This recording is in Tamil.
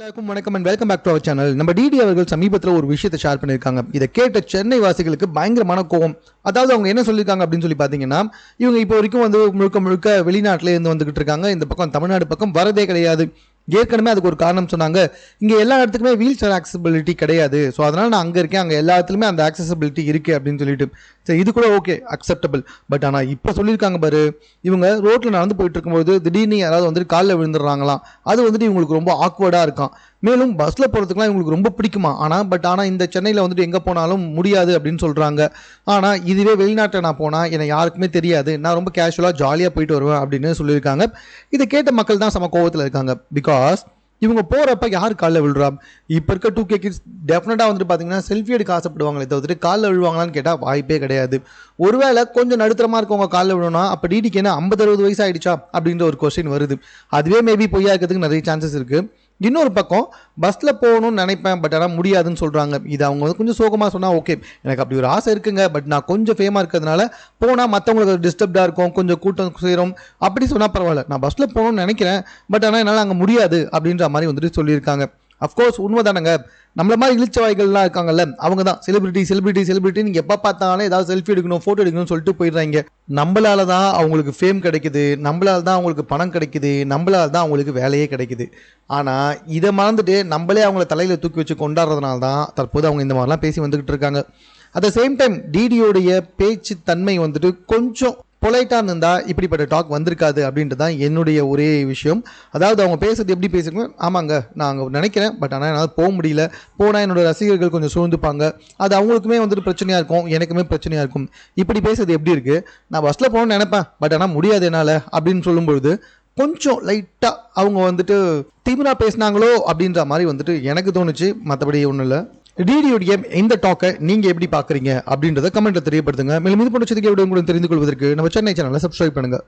எல்லாருக்கும் வணக்கம் and welcome back to our channel. நம்ம டிடி அவர்கள் சமீபத்தில் ஒரு விஷயத்தை ஷேர் பண்ணியிருக்காங்க. இதை கேட்ட சென்னை வாசிகளுக்கு பயங்கரமான கோவம். அதாவது அவங்க என்ன சொல்லியிருக்காங்க அப்படின்னு சொல்லி பார்த்தீங்கன்னா, இவங்க இப்போ வரைக்கும் வந்து முழுக்க முழுக்க வெளிநாட்டிலே இருந்து வந்துகிட்டு இருக்காங்க. இந்த பக்கம் தமிழ்நாடு பக்கம் வரதே கிடையாது. ஏற்கனவே அதுக்கு ஒரு காரணம் சொன்னாங்க. இங்கே எல்லா இடத்துக்குமே வீல் சேர் ஆக்சசிபிலிட்டி கிடையாது. ஸோ அதனால் நான் அங்கே இருக்கேன், அங்கே எல்லா இடத்துலையுமே அந்த ஆக்சசிபிலிட்டி இருக்குது அப்படின்னு சொல்லிட்டு. சரி, இது கூட ஓகே, அக்செப்டபிள். பட் ஆனால் இப்போ சொல்லியிருக்காங்க பாரு, இவங்க ரோட்டில் நடந்து போயிட்டு இருக்கும்போது திடீர்னு யாராவது வந்துட்டு காலில் விழுந்துடுறாங்களாம். அது வந்துட்டு இவங்களுக்கு ரொம்ப ஆக்வர்டாக இருக்கான். மேலும் பஸ்ஸில் போகிறதுக்குலாம் இவங்களுக்கு ரொம்ப பிடிக்குமா. ஆனால் இந்த சென்னையில் வந்துட்டு எங்கே போனாலும் முடியாது அப்படின்னு சொல்கிறாங்க. ஆனால் இதுவே வெளிநாட்டில் நான் போனால் என்னை யாருக்குமே தெரியாது, நான் ரொம்ப கேஷுவலாக ஜாலியாக போயிட்டு வருவேன் அப்படின்னு சொல்லியிருக்காங்க. இதை கேட்ட மக்கள் தான் சம கோவத்தில் இருக்காங்க. பிகாஸ் இவங்க போகிறப்ப யார் காலில் விழுறா? இப்போ இருக்க 2K கிட்ஸ் டெஃபினட்டாக வந்துட்டு பார்த்தீங்கன்னா செல்ஃபி எடுக்க ஆசைப்படுவாங்களே தவிர்த்து காலில் விழுவாங்களான்னு கேட்டால் வாய்ப்பே கிடையாது. ஒருவேளை கொஞ்சம் நடுத்தரமாக இருக்கவங்க காலில் விழணும்னா அப்போ டிடிக்கு என்ன 50-60 வயசு ஆகிடுச்சா அப்படின்ற ஒரு கொஸ்டின் வருது. அதுவே மேபி பொய்யா இருக்கிறதுக்கு நிறைய சான்சஸ் இருக்குது. இன்னொரு பக்கம் பஸ்ஸில் போகணும்னு நினைப்பேன், பட் ஆனால் முடியாதுன்னு சொல்கிறாங்க. இது அவங்க வந்து கொஞ்சம் சோகமாக சொன்னால் ஓகே, எனக்கு அப்படி ஒரு ஆசை இருக்குங்க, பட் நான் கொஞ்சம் ஃபேமாக இருக்கிறதுனால போனால் மற்றவங்களுக்கு டிஸ்டர்ப்டாக இருக்கும், கொஞ்சம் கூட்டம் சேரும் அப்படி சொன்னால் பரவாயில்ல. நான் பஸ்ஸில் போகணும்னு நினைக்கிறேன், பட் ஆனால் என்னால் அங்கே முடியாது அப்படின்ற மாதிரி வந்துட்டு சொல்லியிருக்காங்க. அஃப்கோர்ஸ் உண்மைதானங்க. நம்மள மாதிரி இழிச்ச வாய்கள்லாம் இருக்காங்கல்ல, அவங்க தான் செலிபிரிட்டி நீங்கள் எப்போ பார்த்தாலும் ஏதாவது செல்ஃபி எடுக்கணும், ஃபோட்டோ எடுக்கணும்னு சொல்லிட்டு போயிடுறாங்க. நம்மளால தான் அவங்களுக்கு ஃபேம் கிடைக்குது, நம்மளால தான் அவங்களுக்கு பணம் கிடைக்குது, நம்மளால தான் அவங்களுக்கு வேலையே கிடைக்குது. ஆனால் இதை மறந்துட்டு நம்மளே அவங்கள தலையில் தூக்கி வச்சு கொண்டாடுறதுனால தான் தற்போது அவங்க இந்த மாதிரிலாம் பேசி வந்துக்கிட்டு இருக்காங்க. அட் த சேம் டைம் டிடியோடைய பேச்சு தன்மை வந்துட்டு கொஞ்சம் பொலைட்டாக இருந்தால் இப்படிப்பட்ட டாக் வந்திருக்காது அப்படின்ட்டு தான் என்னுடைய ஒரே விஷயம். அதாவது அவங்க பேசுறது எப்படி பேசுகிறாங்க, ஆமாங்க நான் அங்கே நினைக்கிறேன், பட் ஆனால் என்னால் போக முடியல, போனால் என்னோடய ரசிகர்கள் கொஞ்சம் சூழ்ந்துப்பாங்க, அது அவங்களுக்குமே வந்துட்டு பிரச்சனையாக இருக்கும், எனக்குமே பிரச்சனையாக இருக்கும். இப்படி பேசுறது எப்படி இருக்குது, நான் பஸ்ஸில் போகணும்னு நினைப்பேன், பட் ஆனால் முடியாது என்னால் அப்படின்னு சொல்லும்பொழுது கொஞ்சம் லைட்டாக அவங்க வந்துட்டு திமிரா பேசினாங்களோ அப்படின்ற மாதிரி வந்துட்டு எனக்கு தோணுச்சு. மற்றபடி ஒன்றும் இல்லை. டிடியோடைய இந்த டாக்கை நீங்கள் எப்படி பார்க்குறீங்க அப்படின்றத கமெண்ட்டில் தெரியப்படுத்துங்க. மேலும் இது போன்ற செய்திகளை தெரிந்து கொள்வதற்கு நம்ம சென்னை சேனலை சப்ஸ்கிரைப் பண்ணுங்கள்.